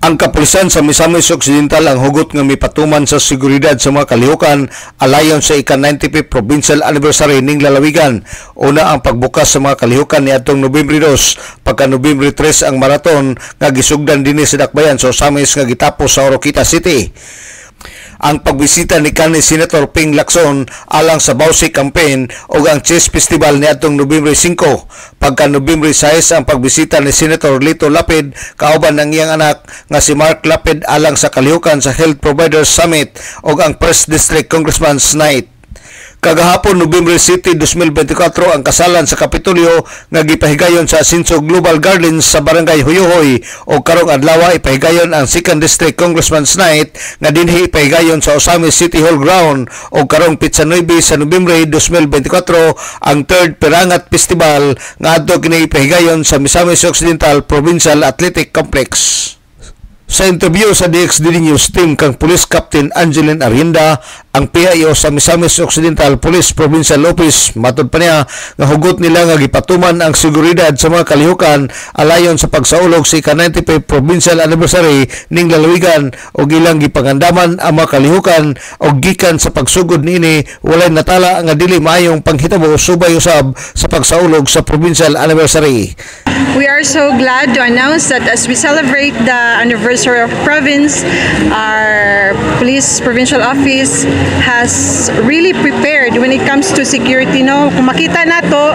Ang kapulisan sa Misamis Occidental ang hugot nga mipatuman sa seguridad sa mga kalihukan alayon sa ika-95th Provincial Anniversary ning lalawigan. Una ang pagbukas sa mga kalihukan niadtong Nobyembre 2 pagka Nobyembre 3 ang maraton nga gisugdan dinhi sa Dakbayan sa Osamis nga gitapos sa Oroquita City. Ang pagbisita ni kanhi Senator Ping Lacson alang sa Bausi Campaign o ang Chess Festival niadtong Nobyembre 5. Pagka Nobyembre 6 ang pagbisita ni Senator Lito Lapid kauban ng iyang anak nga si Mark Lapid alang sa kalihukan sa Health Providers Summit o ang First District Congressman's Night. Kagahapon Nobyembre City 2024 ang kasalan sa Kapitolyo nga gipahigayon sa Asinso Global Gardens sa Barangay Huyuhoy o karong adlaw ipahigayon ang Second District Congressman's Night nga dinhi ipahigayon sa Osamis City Hall Ground o karong Pitsa 9 sa Nobyembre 2024 ang Third Pirangat Festival nga adto kini ipahigayon sa Misamis Occidental Provincial Athletic Complex. Sa interview sa DXD News Team kang Police Captain Angeline Arienda, ang PIO sa Misamis Occidental Police Provincial Office, matod pa niya nga hugot nila nga gipatuman ang seguridad sa mga kalihukan alayon sa pagsaulog sa ika-95th Provincial Anniversary ning lalawigan o gilang gipangandaman ang mga kalihukan o gikan sa pagsugod niini walay natala nga dili maayong panghitabo subay usab sa pagsaulog sa Provincial Anniversary. We are so glad to announce that as we celebrate the anniversary of province, our police provincial office has really prepared when it comes to security. No, kung makita nato,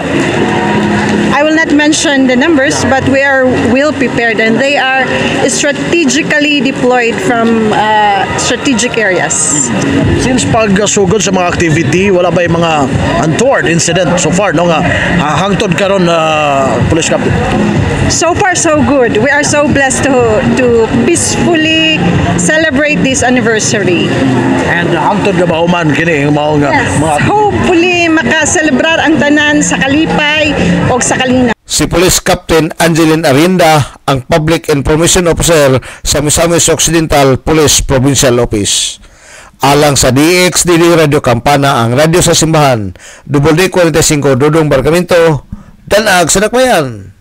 I will not mention the numbers, but we are well prepared and they are strategically deployed from strategic areas. Since pagsugod sa mga activity, wala ba yung mga untoward incident so far, no, nga hangtod karon Police Captain? So far, so good. We are so blessed to peacefully celebrate this anniversary. And hangtod na ba human kini mao nga mga hopefully makaselebrar ang tanan sa kalipay o sa kalina. Si Police Captain Angeline Arienda, ang Public Information Officer sa Misamis Occidental Police Provincial Office. Alang sa DXD Radio Campana, ang radyo sa simbahan, WD45 Dudong Barcamento, Danag sa Dakbayan.